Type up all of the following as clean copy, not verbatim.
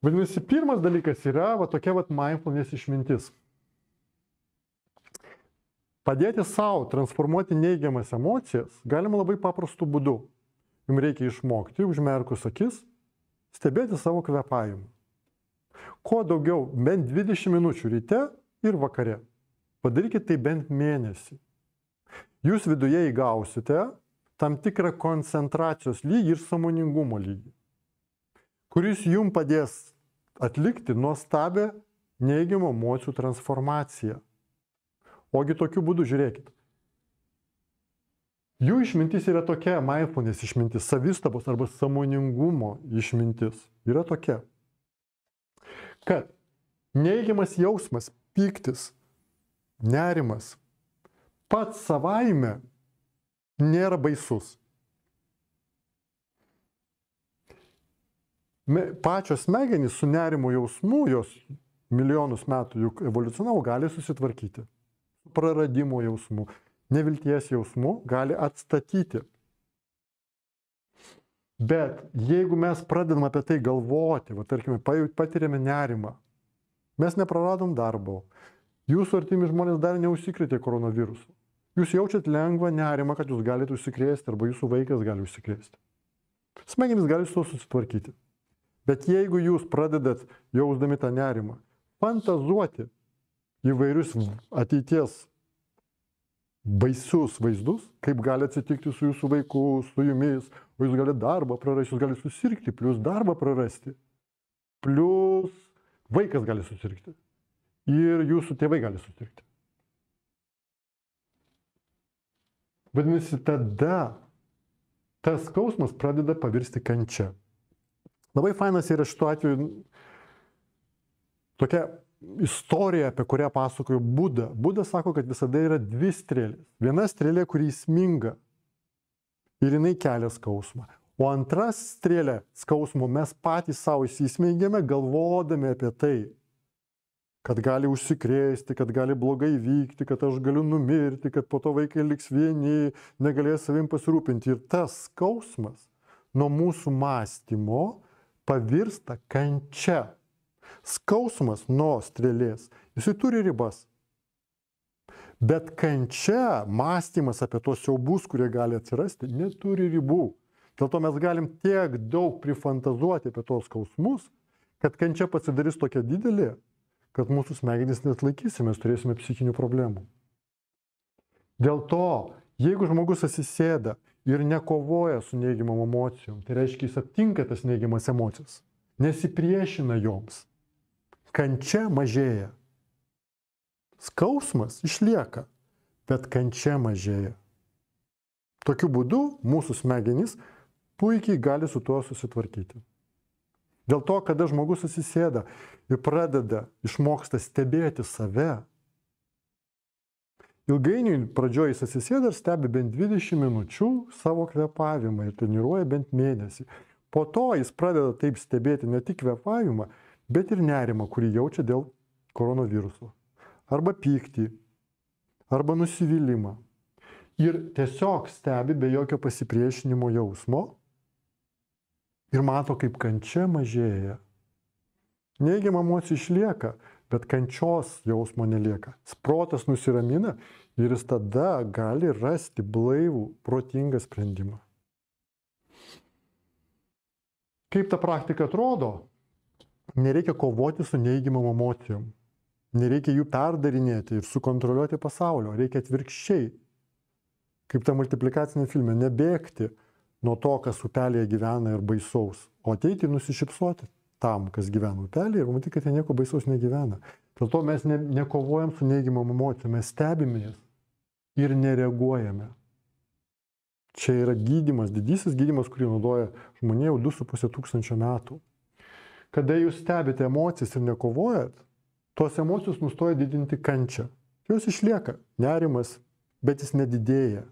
Vadinasi, pirmas dalykas yra tokia mindfulness išmintis. Padėti savo transformuoti neigiamas emocijas galima labai paprastu būdu. Jums reikia išmokti, užmerkus akis, stebėti savo kvėpavimą. Kuo daugiau, bent 20 minučių ryte ir vakare. Padarykite tai bent mėnesį. Jūs viduje įgausite tam tikrą koncentracijos lygį ir sąmoningumo lygį, kuris jums padės atlikti nuostabią neigiamų emocijų transformaciją. Ogi tokiu būdu žiūrėkit. Jų išmintis yra tokia, mindfulness išmintis, savistabos arba sąmoningumo išmintis yra tokia, kad neigiamas jausmas, pyktis, nerimas pats savaime nėra baisus. Pačios smegenys su nerimo jausmu, jos milijonus metų juk evoliucionavo, gali susitvarkyti. Praradimo jausmu, nevilties jausmu gali atstatyti. Bet jeigu mes pradedam apie tai galvoti, tarkime, patiriame nerimą, mes nepraradom darbo, jūsų artimi žmonės dar neužsikrėtė koronavirusu, jūs jaučiat lengvą nerimą, kad jūs galite užsikrėsti arba jūsų vaikas gali užsikrėsti. Smegenys gali su to susitvarkyti. Bet jeigu jūs pradedat, jausdami tą nerimą, fantazuoti įvairius ateities baisius vaizdus, kaip gali atsitikti su jūsų vaiku, su jumis, o jūs galite darbą prarasti, jūs galite susirgti, plus darbą prarasti, plus vaikas gali susirgti ir jūsų tėvai gali susirgti. Vadinasi, tada tas skausmas pradeda pavirsti kančia. Labai fainas yra šituo atveju tokia istorija, apie kurią pasakojo Buda. Buda sako, kad visada yra dvi strėlės. Viena strėlė, kuri įsminga ir jinai kelia skausmą. O antra strėlė skausmo mes patys savo įsismeigėme, galvodami apie tai, kad gali užsikrėsti, kad gali blogai vykti, kad aš galiu numirti, kad po to vaikai liks vieni, negalės savim pasirūpinti. Ir tas skausmas nuo mūsų mąstymo pavirsta kančia. Skausmas nuo strėlės, jisai turi ribas. Bet kančia, mąstymas apie tos siaubus, kurie gali atsirasti, neturi ribų. Dėl to mes galim tiek daug prifantazuoti apie tos skausmus, kad kančia pasidarys tokia didelė, kad mūsų smegenys neatlaikysime, mes turėsime psichinių problemų. Dėl to, jeigu žmogus atsisėda ir nekovoja su neigiamom emocijom, tai reiškia, jis aptinka tas neigiamas emocijas, nesipriešina joms. Kančia mažėja. Skausmas išlieka, bet kančia mažėja. Tokiu būdu mūsų smegenys puikiai gali su tuo susitvarkyti. Dėl to, kada žmogus atsisėda ir pradeda, išmoksta stebėti save, ilgainiui pradžioje jis atsisėda ir stebi bent 20 minučių savo kvėpavimą ir treniruoja bent mėnesį. Po to jis pradeda taip stebėti ne tik kvėpavimą, bet ir nerimą, kurį jaučia dėl koronaviruso. Arba pyktį, arba nusivylimą. Ir tiesiog stebi be jokio pasipriešinimo jausmo ir mato, kaip kančia mažėja. Neigiama emocija išlieka, bet kančios jausmo nelieka. Protas nusiramina ir jis tada gali rasti blaivų, protingą sprendimą. Kaip ta praktika atrodo? Nereikia kovoti su neigiamom emocijom. Nereikia jų perdarinėti ir sukontroliuoti pasaulio. Reikia atvirkščiai, kaip ta multiplikacinė filme, nebėgti nuo to, kas upelėje gyvena ir baisaus, o ateiti ir nusišypsoti tam, kas gyvena upelėje ir matyti, kad jie nieko baisaus negyvena. Dėl to mes nekovojam su neigiamom emocijom, mes stebime jas ir nereaguojame. Čia yra gydymas, didysis gydymas, kurį naudoja žmonė jau 2500 metų. Kada jūs stebite emocijas ir nekovojat, tos emocijos nustoja didinti kančią. Jos išlieka, nerimas, bet jis nedidėja.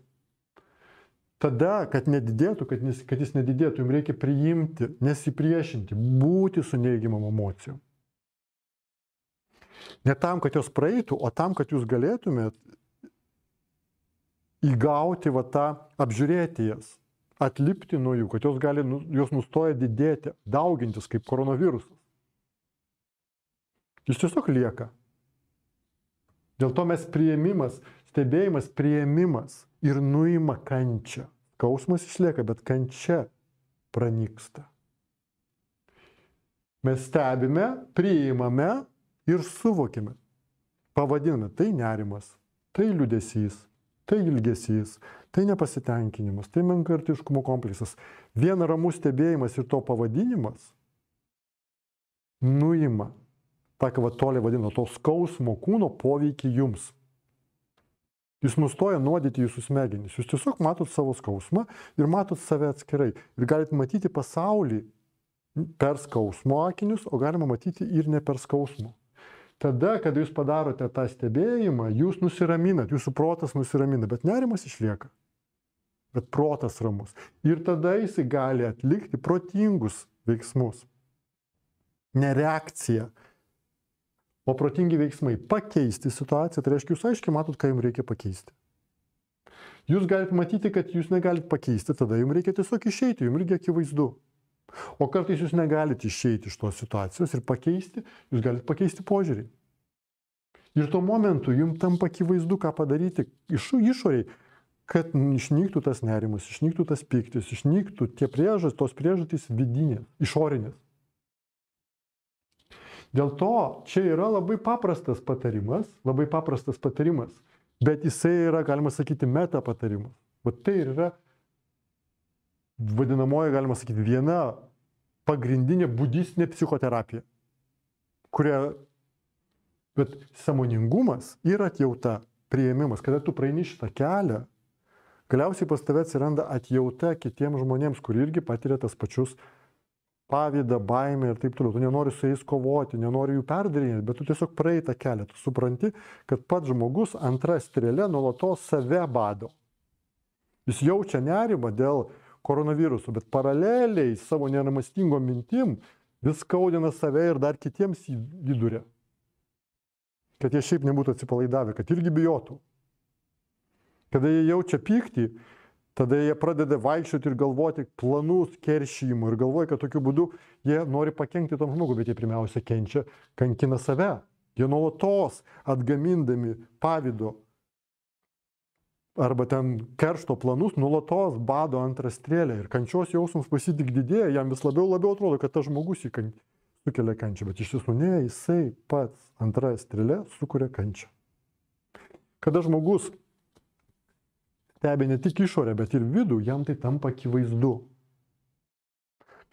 Tada, kad nedidėtų, kad jis nedidėtų, jums reikia priimti, nesipriešinti, būti su neigiamom emocijom. Ne tam, kad jos praeitų, o tam, kad jūs galėtumėt įgauti tą, apžiūrėti jas, atlipti nuo jų, kad jos nustoja didėti, daugintis kaip koronavirusas. Jis tiesiog lieka. Dėl to mes priėmimas, stebėjimas, priėmimas ir nuima kančią. Skausmas išlieka, bet kančia pranyksta. Mes stebime, priimame ir suvokime. Pavadiname, tai nerimas, tai liūdesys, tai ilgesys, tai nepasitenkinimas, tai menkartiškumo kompleksas. Vien ramus stebėjimas ir to pavadinimas nuima tą, ką toliai vadino, to skausmo kūno poveikį jums. Jis nustoja nuodyti jūsų smegenis. Jūs tiesiog matot savo skausmą ir matot save atskirai. Ir galite matyti pasaulį per skausmo akinius, o galima matyti ir ne per skausmo. Tada, kada jūs padarote tą stebėjimą, jūs nusiraminat, jūsų protas nusiramina, bet nerimas išlieka. Bet protas ramus. Ir tada jis gali atlikti protingus veiksmus. Ne reakcija, o protingi veiksmai. Pakeisti situaciją, tai reiškia, jūs aiškiai matot, ką jums reikia pakeisti. Jūs galite matyti, kad jūs negalite pakeisti, tada jums reikia tiesiog išeiti, jums reikia akivaizdu. O kartais jūs negalite išeiti iš tos situacijos ir pakeisti, jūs galite pakeisti požiūrį. Ir tuo momentu jums tampa akivaizdu, ką padaryti išoriai, kad išnyktų tas nerimas, išnyktų tas pyktis, išnyktų tos priežastys vidinės, išorinės. Dėl to čia yra labai paprastas patarimas, bet jisai yra, galima sakyti, meta patarimas. Bet tai yra vadinamoji, galima sakyti, viena pagrindinė budistinė psichoterapija, bet sąmoningumas ir atjauta, priėmimas, kada tu praeini šitą kelią, galiausiai pas tave atsiranda atjauta kitiems žmonėms, kurie irgi patiria tas pačius pavydą, baimę ir taip toliau. Tu nenori su jais kovoti, nenori jų perdarinėti, bet tu tiesiog praeini tą kelią. Tu supranti, kad pats žmogus antra strėlė nuolatos save bado. Jis jaučia nerimą dėl koronaviruso, bet paraleliai savo neramastingom mintim vis skaudina save ir dar kitiems įduria. Kad jie šiaip nebūtų atsipalaidavę, kad irgi bijotų. Kada jie jaučia pyktį, tada jie pradeda vaikščioti ir galvoti planus keršijimų ir galvoja, kad tokiu būdu jie nori pakenkti tam žmogui, bet jie pirmiausia kankina save. Jie nuolatos atgamindami pavydo arba ten keršto planus, nuolatos bado antrą strėlę ir kančios jausmas pasitik didėja, jam vis labiau atrodo, kad tas žmogus jį sukelia kančią, bet iš tiesų ne, jisai pats antra strėlė sukuria kančią. Kada žmogus stebi ne tik išorę, bet ir vidų, jam tai tampa akivaizdu.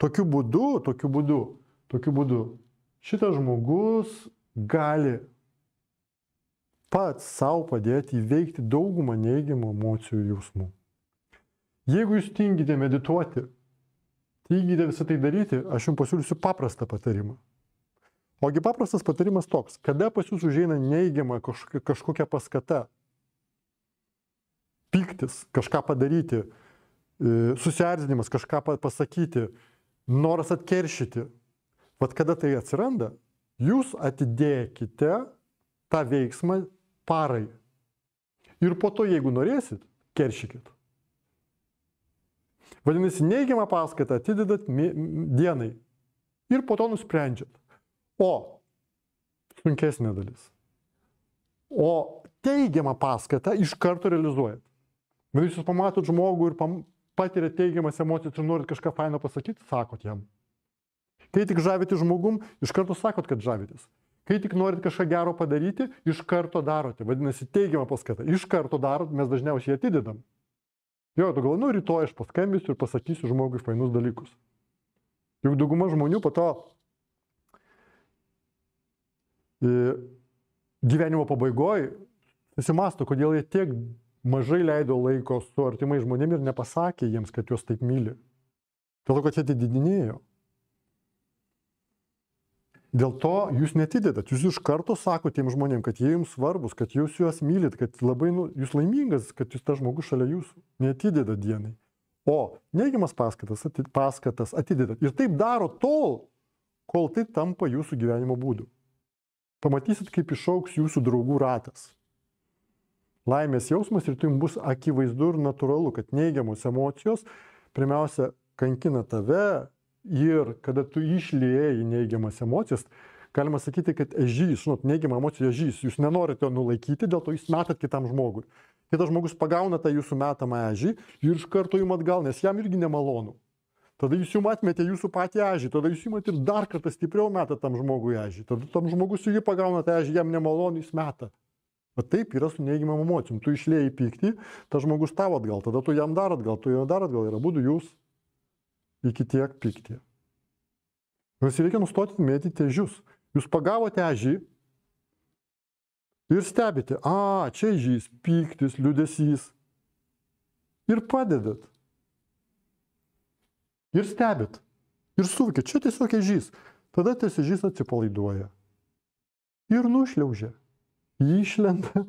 Tokiu būdu šitas žmogus gali pats savo padėti įveikti daugumą neigiamų emocijų ir jausmų. Jeigu jūs tingite medituoti, tingite visą tai daryti, aš jums pasiūlysiu paprastą patarimą. Ogi paprastas patarimas toks, kada pas jūs užeina neigiama kažkokia paskata, pyktis, kažką padaryti, susierzinimas, kažką pasakyti, noras atkeršyti. Vat kada tai atsiranda, jūs atidėkite tą veiksmą parai. Ir po to, jeigu norėsit, keršykit. Vadinasi, neigiamą paskatą atidedat dienai. Ir po to nusprendžiat. O, sunkesnė dalis. O teigiamą paskatą iš karto realizuojat. Bet jūs pamatot žmogų ir patiriat teigiamas emocijas ir norit kažką faino pasakyti, sakot jam. Kai tik žavitės žmogum, iš karto sakot, kad žavitės. Kai tik norit kažką gero padaryti, iš karto darote. Vadinasi, teigiamą paskatą. Iš karto darot, mes dažniausiai atidedam. Jo, tu galvoji, rytoj aš paskambinsiu ir pasakysiu žmogui fainus dalykus. Juk dauguma žmonių po to gyvenimo pabaigoje susimąsto, kodėl jie tiek mažai leido laiko su artimai žmonėmis ir nepasakė jiems, kad juos taip myli. Dėl to, kad jie atidinėjo. Dėl to jūs netidedat. Jūs iš karto sakote tiem žmonėms, kad jie jums svarbus, kad jūs juos mylit, kad labai jūs laimingas, kad jūs tas žmogus šalia jūsų. Netidedat dienai. O neigiamas paskatas atidedat. Ir taip daro tol, kol tai tampa jūsų gyvenimo būdu. Pamatysit, kaip išaugs jūsų draugų ratas. Laimės jausmas ir tai jums bus akivaizdu ir natūralu, kad neigiamos emocijos pirmiausia kankina tave ir kada tu išliejai neigiamas emocijas, galima sakyti, kad ežys, žinot, neigiamą emociją ežys, jūs nenorite jo nulaikyti, dėl to jūs metat kitam žmogui. Kitas žmogus pagauna tą jūsų metamą ežį ir iš karto jums atgal, nes jam irgi nemalonu. Tada jūs jums atmetė jūsų patį ežį, tada jūs imat ir dar kartą stipriau metat tam žmogui ežį. Tada tam žmogus irgi pagauna tą ežį, jam nemalonu, jis meta. Bet taip yra su neigiamam emocijom. Tu išlėjai pyktį, tas žmogus tavo atgal, tada tu jam dar atgal, tu jam dar atgal ir abudu jūs iki tiek pyktį. Jums reikia nustoti mėtyti ežius. Jūs pagavote ežį ir stebite, čia ežys, pyktis, liūdesys. Ir padedat. Ir stebit. Ir suvokit, čia tiesiog ežys. Tada tas ežys atsipalaiduoja. Ir nušliaužia. Jį išlenda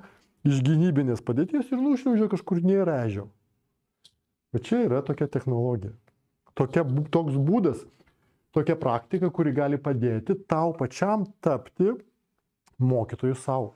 iš gynybinės padėties ir nušliaužia kažkur nėra ežio. Bet čia yra tokia technologija. Toks būdas, tokia praktika, kuri gali padėti tau pačiam tapti mokytoju savo.